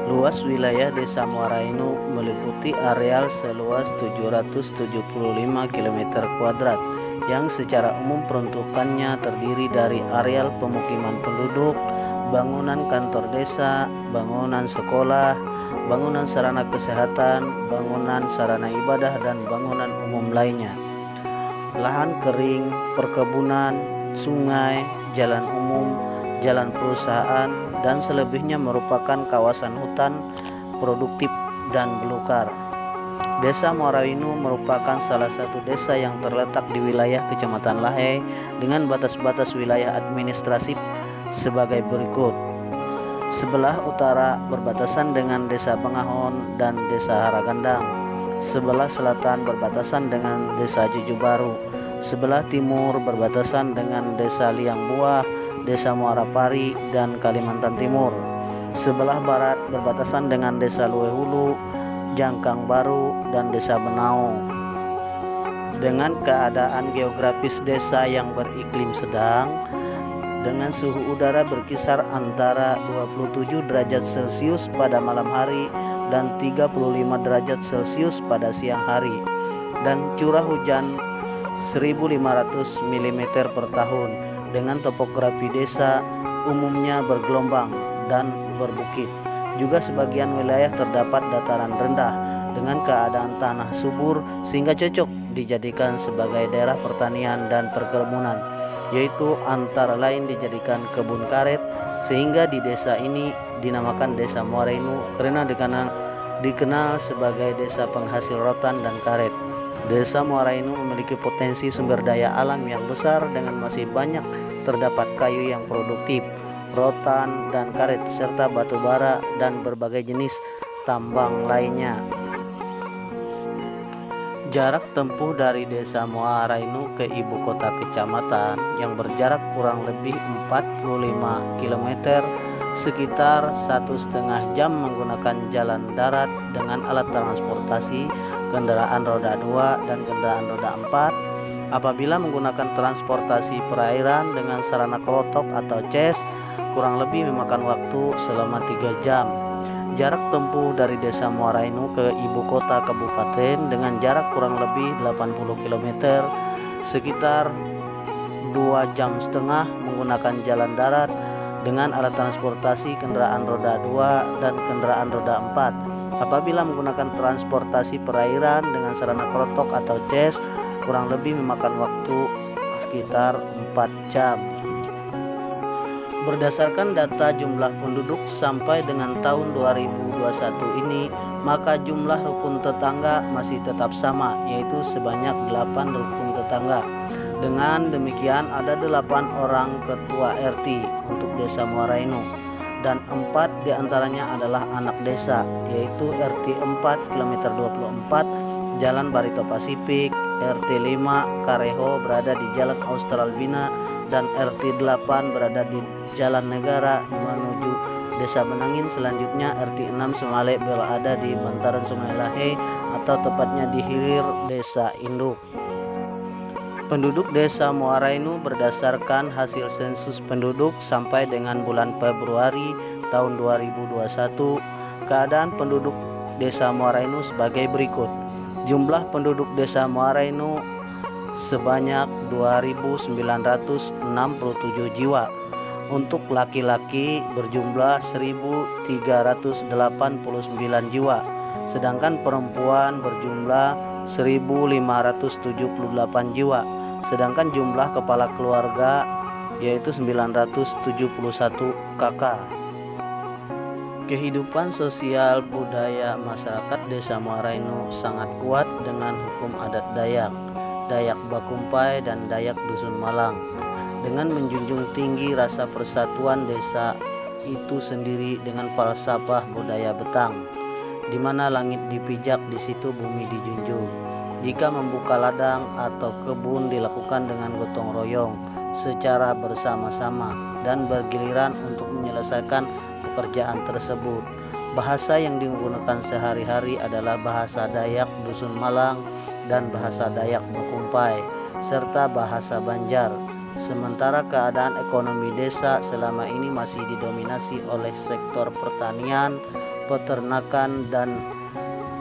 Luas wilayah Desa Muarainu meliputi areal seluas 775 km², yang secara umum peruntukannya terdiri dari areal pemukiman penduduk, bangunan kantor desa, bangunan sekolah, bangunan sarana kesehatan, bangunan sarana ibadah, dan bangunan umum lainnya. Lahan kering, perkebunan, sungai, jalan umum, jalan perusahaan, dan selebihnya merupakan kawasan hutan produktif dan belukar. Desa Muarainu merupakan salah satu desa yang terletak di wilayah Kecamatan Lahei dengan batas-batas wilayah administratif sebagai berikut. Sebelah utara berbatasan dengan Desa Bangahon dan Desa Haragandang. Sebelah selatan berbatasan dengan Desa Jujubaru. Sebelah timur berbatasan dengan Desa Liangbuah, Desa Muara Pari, dan Kalimantan Timur. Sebelah barat berbatasan dengan Desa Luehulu, Jangkang Baru, dan Desa Benau. Dengan keadaan geografis desa yang beriklim sedang, dengan suhu udara berkisar antara 27 derajat Celcius pada malam hari dan 35 derajat Celcius pada siang hari, dan curah hujan 1.500 mm per tahun, dengan topografi desa umumnya bergelombang dan berbukit. Juga sebagian wilayah terdapat dataran rendah dengan keadaan tanah subur sehingga cocok dijadikan sebagai daerah pertanian dan perkebunan, yaitu antara lain dijadikan kebun karet, sehingga di desa ini dinamakan Desa Muarainu karena dikenal sebagai desa penghasil rotan dan karet. Desa Muarainu memiliki potensi sumber daya alam yang besar dengan masih banyak terdapat kayu yang produktif, rotan dan karet, serta batu bara dan berbagai jenis tambang lainnya. Jarak tempuh dari Desa Muarainu ke ibu kota kecamatan yang berjarak kurang lebih 45 km, sekitar 1,5 jam menggunakan jalan darat dengan alat transportasi kendaraan roda 2 dan kendaraan roda 4. Apabila menggunakan transportasi perairan dengan sarana kelotok atau ces, kurang lebih memakan waktu selama 3 jam. Jarak tempuh dari Desa Muarainu ke ibu kota kabupaten dengan jarak kurang lebih 80 km, sekitar 2,5 jam menggunakan jalan darat dengan alat transportasi kendaraan roda 2 dan kendaraan roda 4. Apabila menggunakan transportasi perairan dengan sarana kelotok atau ces, kurang lebih memakan waktu sekitar 4 jam. Berdasarkan data jumlah penduduk sampai dengan tahun 2021 ini, maka jumlah rukun tetangga masih tetap sama, yaitu sebanyak 8 rukun tetangga. Dengan demikian ada 8 orang ketua RT untuk Desa Muarainu, dan 4 diantaranya adalah anak desa, yaitu RT 4 kilometer 24 Jalan Barito Pasifik, RT 5 Kareho berada di Jalan Australbina, dan RT 8 berada di Jalan Negara menuju Desa Benangin. Selanjutnya RT 6 Semale berada di bantaran Sungai Lahei atau tepatnya di hilir Desa Induk. Penduduk Desa Muarainu berdasarkan hasil sensus penduduk sampai dengan bulan Februari tahun 2021. Keadaan penduduk Desa Muarainu sebagai berikut. Jumlah penduduk Desa Muarainu sebanyak 2.967 jiwa. Untuk laki-laki berjumlah 1.389 jiwa, sedangkan perempuan berjumlah 1.578 jiwa. Sedangkan jumlah kepala keluarga yaitu 971 kakak. Kehidupan sosial budaya masyarakat Desa Muarainu sangat kuat dengan hukum adat Dayak, Dayak Bakumpai, dan Dayak Dusun Malang, dengan menjunjung tinggi rasa persatuan desa itu sendiri dengan falsafah budaya Betang, di mana langit dipijak, di situ bumi dijunjung. Jika membuka ladang atau kebun dilakukan dengan gotong royong secara bersama-sama dan bergiliran untuk menyelesaikan pekerjaan tersebut. Bahasa yang digunakan sehari-hari adalah bahasa Dayak Dusun Malang dan bahasa Dayak Bakumpai serta bahasa Banjar. Sementara keadaan ekonomi desa selama ini masih didominasi oleh sektor pertanian, peternakan, dan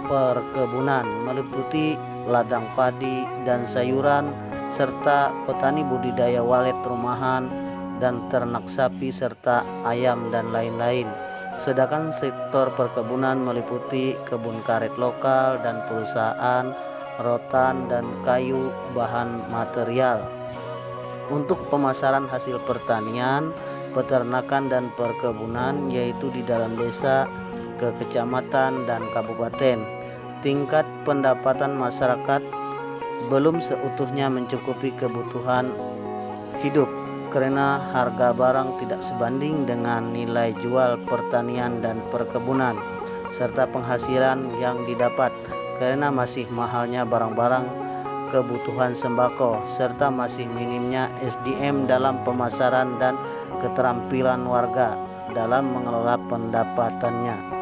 perkebunan, meliputi ladang padi dan sayuran, serta petani budidaya walet rumahan dan ternak sapi serta ayam dan lain-lain. Sedangkan sektor perkebunan meliputi kebun karet lokal dan perusahaan rotan dan kayu bahan material. Untuk pemasaran hasil pertanian, peternakan, dan perkebunan, yaitu di dalam desa, ke kecamatan, dan kabupaten, tingkat pendapatan masyarakat belum seutuhnya mencukupi kebutuhan hidup karena harga barang tidak sebanding dengan nilai jual pertanian dan perkebunan, serta penghasilan yang didapat karena masih mahalnya barang-barang kebutuhan sembako, serta masih minimnya SDM dalam pemasaran dan keterampilan warga dalam mengelola pendapatannya.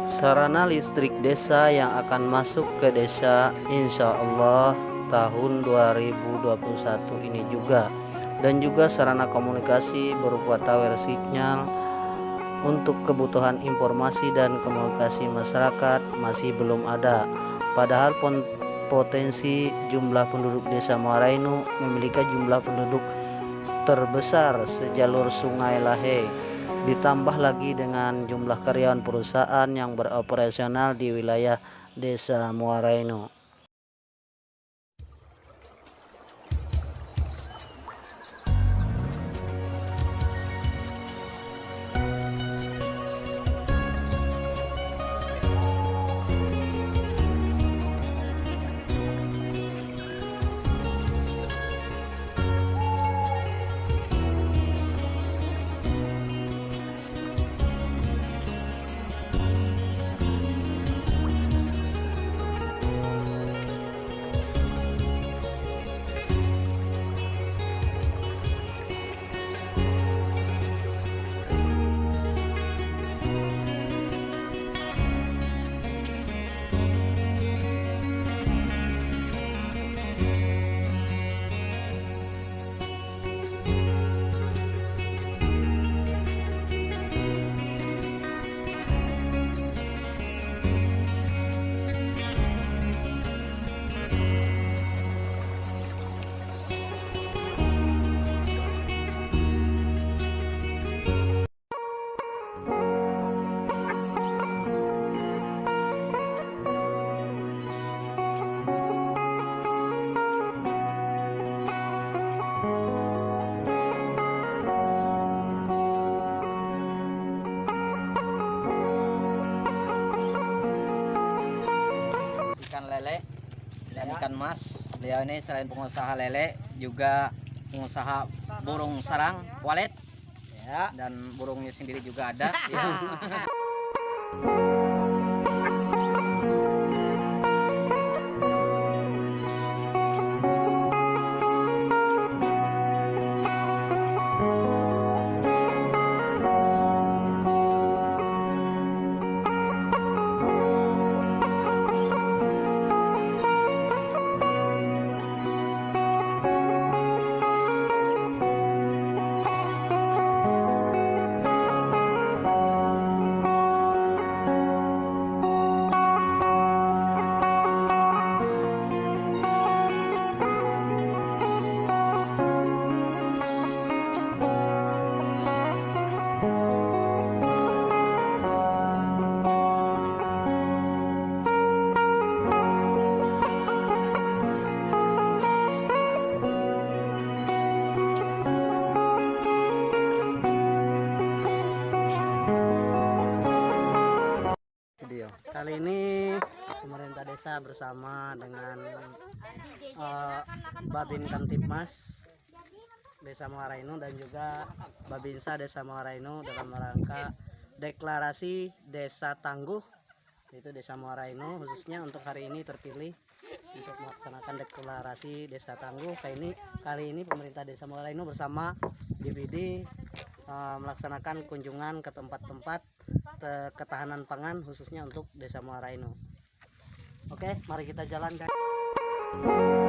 Sarana listrik desa yang akan masuk ke desa insya Allah tahun 2021 ini juga, dan juga sarana komunikasi berupa tower signal untuk kebutuhan informasi dan komunikasi masyarakat masih belum ada. Padahal potensi jumlah penduduk desa Muarainu memiliki jumlah penduduk terbesar sejalur Sungai Lahe, ditambah lagi dengan jumlah karyawan perusahaan yang beroperasional di wilayah desa Muarainu. Ikan lele dan ikan mas. Beliau ini selain pengusaha lele juga pengusaha burung sarang walet ya, dan burungnya sendiri juga ada ya. Kali ini pemerintah desa bersama dengan Babin Kamtibmas Desa Muarainu dan juga Babinsa Desa Muarainu dalam rangka deklarasi Desa Tangguh, yaitu Desa Muarainu khususnya untuk hari ini terpilih untuk melaksanakan deklarasi Desa Tangguh. Kali ini pemerintah Desa Muarainu bersama DPD melaksanakan kunjungan ke tempat-tempat ketahanan pangan khususnya untuk Desa Muarainu. Oke, mari kita jalan guys.